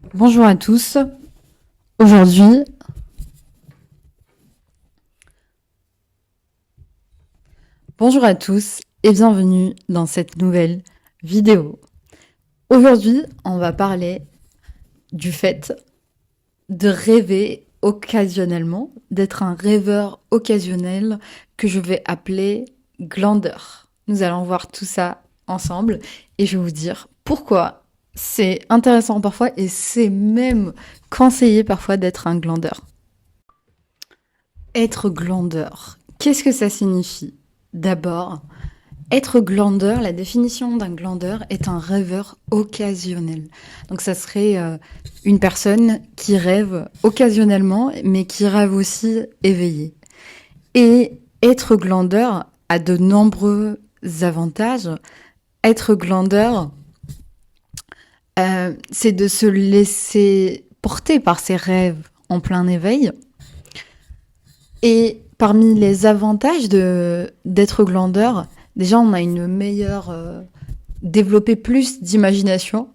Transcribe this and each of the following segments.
Bonjour à tous. Aujourd'hui, bonjour à tous et bienvenue dans cette nouvelle vidéo. Aujourd'hui, on va parler du fait de rêver occasionnellement, d'être un rêveur occasionnel que je vais appeler glandeur. Nous allons voir tout ça ensemble et je vais vous dire pourquoi c'est intéressant parfois et c'est même conseillé parfois d'être un glandeur. Être glandeur, qu'est-ce que ça signifie? D'abord, être glandeur, la définition d'un glandeur est un rêveur occasionnel. Donc ça serait une personne qui rêve occasionnellement, mais qui rêve aussi éveillé. Et être glandeur a de nombreux avantages. Être glandeur, c'est de se laisser porter par ses rêves en plein éveil. Et parmi les avantages d'être glandeur, déjà on a une meilleure développer plus d'imagination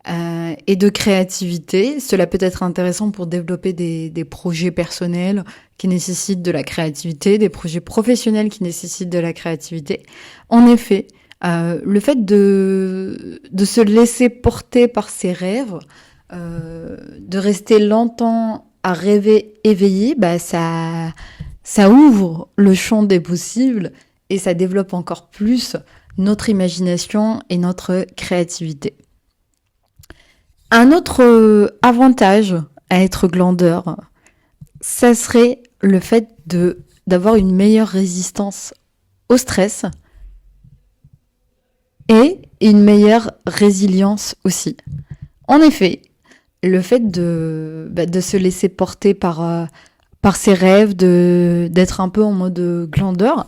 et de créativité. Cela peut être intéressant pour développer des projets personnels qui nécessitent de la créativité, des projets professionnels qui nécessitent de la créativité. En effet, le fait de se laisser porter par ses rêves, de rester longtemps à rêver éveillé, bah ça ouvre le champ des possibles et ça développe encore plus notre imagination et notre créativité. Un autre avantage à être glandeur, ça serait le fait d'avoir une meilleure résistance au stress et une meilleure résilience aussi. En effet, le fait de se laisser porter par ses rêves, d'être un peu en mode glandeur,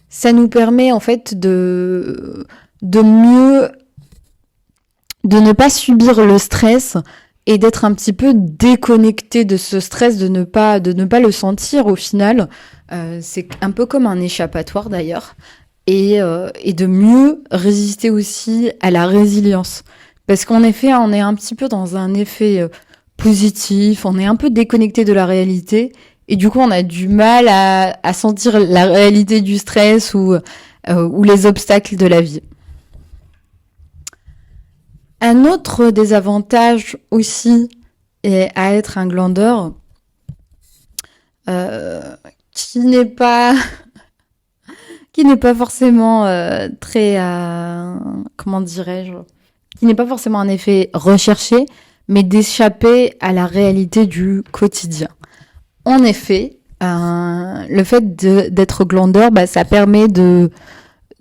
ça nous permet en fait de mieux, de ne pas subir le stress et d'être un petit peu déconnecté de ce stress, de ne pas le sentir au final. C'est un peu comme un échappatoire d'ailleurs. Et de mieux résister aussi à la résilience. Parce qu'en effet, on est un petit peu dans un effet positif, on est un peu déconnecté de la réalité, et du coup, on a du mal à sentir la réalité du stress ou les obstacles de la vie. Un autre désavantage aussi est à être un glandeur, qui n'est pas qui n'est pas forcément très comment dirais-je, qui n'est pas forcément un effet recherché, mais d'échapper à la réalité du quotidien. En effet, le fait d'être glandeur, bah, ça permet de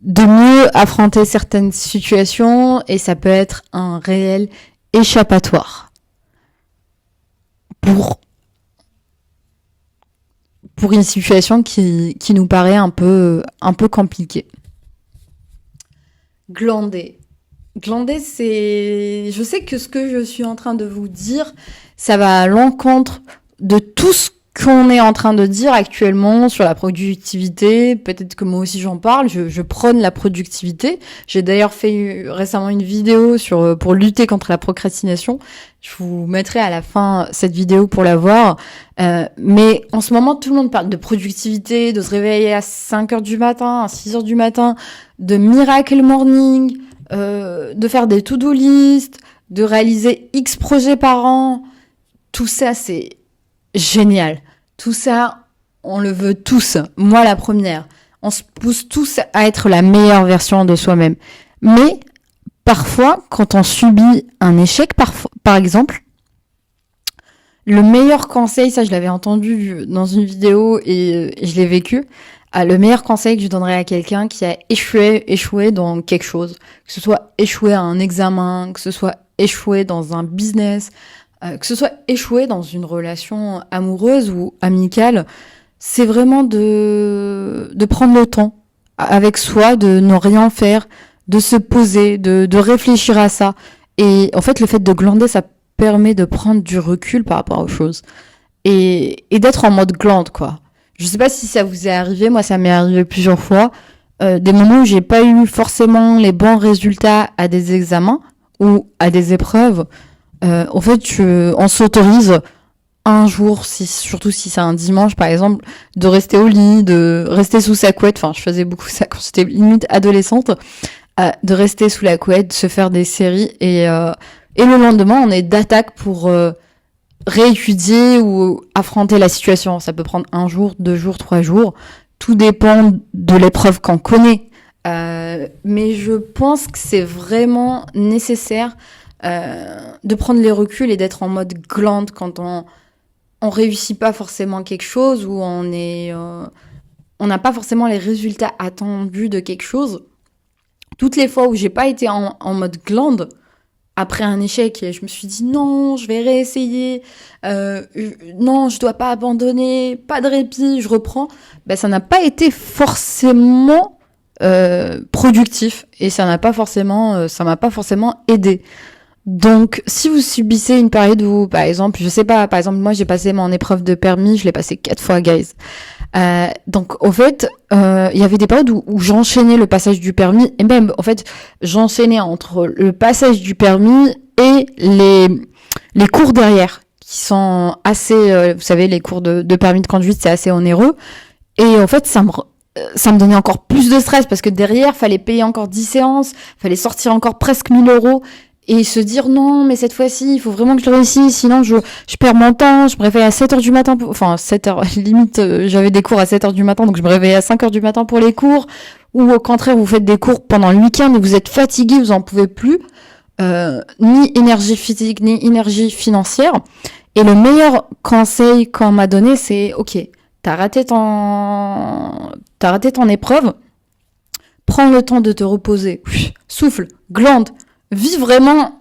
mieux affronter certaines situations et ça peut être un réel échappatoire pour une situation qui nous paraît un peu compliquée. Glander. Glander, c'est... Je sais que ce que je suis en train de vous dire, ça va à l'encontre de tout ce qu'on est en train de dire actuellement sur la productivité. Peut-être que moi aussi j'en parle, je prône la productivité. J'ai d'ailleurs fait récemment une vidéo pour lutter contre la procrastination. Je vous mettrai à la fin cette vidéo pour la voir. Mais en ce moment, tout le monde parle de productivité, de se réveiller à 5 heures du matin, à 6 heures du matin, de miracle morning, de faire des to-do list, de réaliser X projets par an. Tout ça, c'est génial. Tout ça, on le veut tous. Moi, la première. On se pousse tous à être la meilleure version de soi-même. Mais parfois, quand on subit un échec, par exemple, le meilleur conseil, ça je l'avais entendu dans une vidéo et je l'ai vécu, le meilleur conseil que je donnerais à quelqu'un qui a échoué dans quelque chose, que ce soit échoué à un examen, que ce soit échoué dans un business, que ce soit échoué dans une relation amoureuse ou amicale, c'est vraiment de prendre le temps avec soi, de ne rien faire, de se poser, de réfléchir à ça. Et en fait, le fait de glander, ça permet de prendre du recul par rapport aux choses. Et d'être en mode glande, quoi. Je sais pas si ça vous est arrivé, moi ça m'est arrivé plusieurs fois, des moments où j'ai pas eu forcément les bons résultats à des examens ou à des épreuves, en fait, on s'autorise un jour, surtout si c'est un dimanche par exemple, de rester au lit, de rester sous sa couette. Enfin, je faisais beaucoup ça quand j'étais limite adolescente, de rester sous la couette, de se faire des séries et le lendemain on est d'attaque pour réétudier ou affronter la situation. Ça peut prendre 1 jour, 2 jours, 3 jours. Tout dépend de l'épreuve qu'on connaît. Mais je pense que c'est vraiment nécessaire de prendre les reculs et d'être en mode glande quand on réussit pas forcément quelque chose ou on n'a pas forcément les résultats attendus de quelque chose. Toutes les fois où j'ai pas été en mode glande, après un échec, je me suis dit non, je vais réessayer, non, je dois pas abandonner, pas de répit, je reprends. Ben, ça n'a pas été forcément productif et ça m'a pas forcément aidé. Donc, si vous subissez une période où, par exemple, je sais pas, par exemple, moi, j'ai passé mon épreuve de permis, je l'ai passé 4 fois, guys. Donc, au fait, il y avait des périodes où j'enchaînais le passage du permis, et même, en fait, j'enchaînais entre le passage du permis et les cours derrière, qui sont assez, vous savez, les cours de permis de conduite, c'est assez onéreux. Et en fait, ça me donnait encore plus de stress, parce que derrière, fallait payer encore 10 séances, fallait sortir encore presque 1 000 euros. Et se dire non, mais cette fois-ci, il faut vraiment que je le réussisse, sinon je perds mon temps, je me réveille à 7h du matin, enfin 7h, limite j'avais des cours à 7h du matin, donc je me réveillais à 5h du matin pour les cours, ou au contraire vous faites des cours pendant le week-end et vous êtes fatigué, vous en pouvez plus, ni énergie physique, ni énergie financière. Et le meilleur conseil qu'on m'a donné, c'est ok, t'as raté ton épreuve, prends le temps de te reposer, souffle, glande, vis vraiment,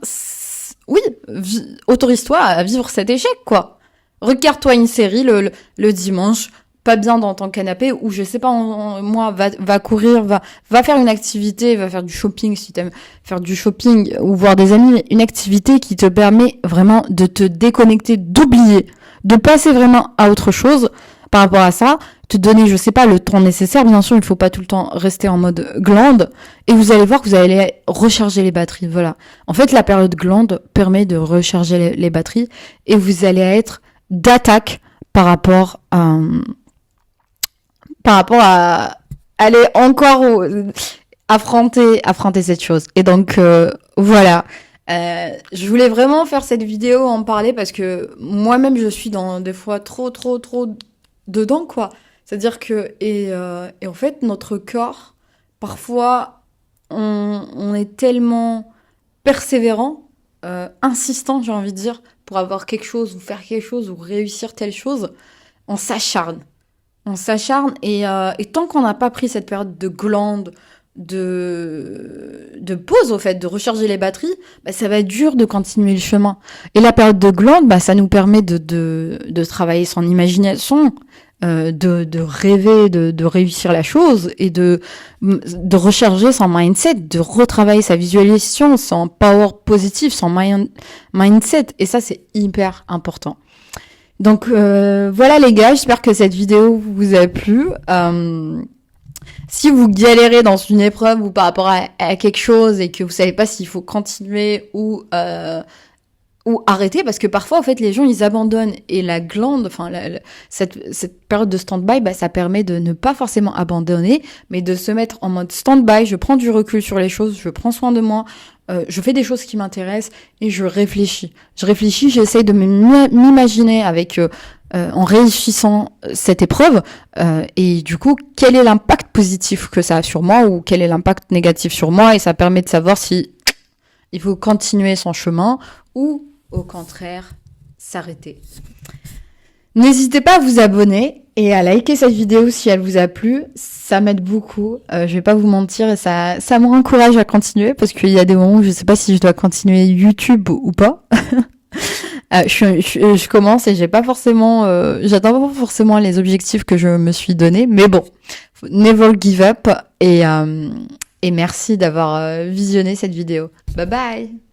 oui, autorise-toi à vivre cet échec, quoi. Regarde-toi une série le dimanche, pas bien dans ton canapé, ou je sais pas, moi, va courir, va faire une activité, va faire du shopping si t'aimes faire du shopping ou voir des amis, mais une activité qui te permet vraiment de te déconnecter, d'oublier, de passer vraiment à autre chose par rapport à ça, te donner, je sais pas, le temps nécessaire. Bien sûr, il faut pas tout le temps rester en mode glande. Et vous allez voir que vous allez recharger les batteries. Voilà. En fait, la période glande permet de recharger les batteries et vous allez être d'attaque par rapport à aller encore affronter cette chose. Et donc, voilà. Je voulais vraiment faire cette vidéo, en parler parce que moi-même, je suis dans des fois trop dedans, quoi. C'est-à-dire que et en fait notre corps parfois on est tellement persévérant, insistant, j'ai envie de dire, pour avoir quelque chose ou faire quelque chose ou réussir telle chose, on s'acharne et tant qu'on n'a pas pris cette période de glande, de pause, au fait, de recharger les batteries, bah, ça va être dur de continuer le chemin. Et la période de glande, bah, ça nous permet de travailler son imagination, de rêver, de réussir la chose et de recharger son mindset, de retravailler sa visualisation, son power positif, son mindset. Et ça, c'est hyper important. Donc voilà les gars, j'espère que cette vidéo vous a plu. Si vous galérez dans une épreuve ou par rapport à quelque chose et que vous savez pas s'il faut continuer ou arrêter, parce que parfois en fait les gens ils abandonnent et la glande, enfin cette période de stand-by, bah, ça permet de ne pas forcément abandonner, mais de se mettre en mode stand-by. Je prends du recul sur les choses, je prends soin de moi, je fais des choses qui m'intéressent et je réfléchis, j'essaye de m'imaginer avec en réussissant cette épreuve et du coup quel est l'impact positif que ça a sur moi ou quel est l'impact négatif sur moi, et ça permet de savoir si il faut continuer son chemin ou au contraire s'arrêter. N'hésitez pas à vous abonner et à liker cette vidéo si elle vous a plu, ça m'aide beaucoup, je vais pas vous mentir, et ça me encourage à continuer, parce qu'il y a des moments où je sais pas si je dois continuer YouTube ou pas. Je commence et j'attends pas forcément les objectifs que je me suis donné, mais bon, never give up, et merci d'avoir visionné cette vidéo. Bye bye.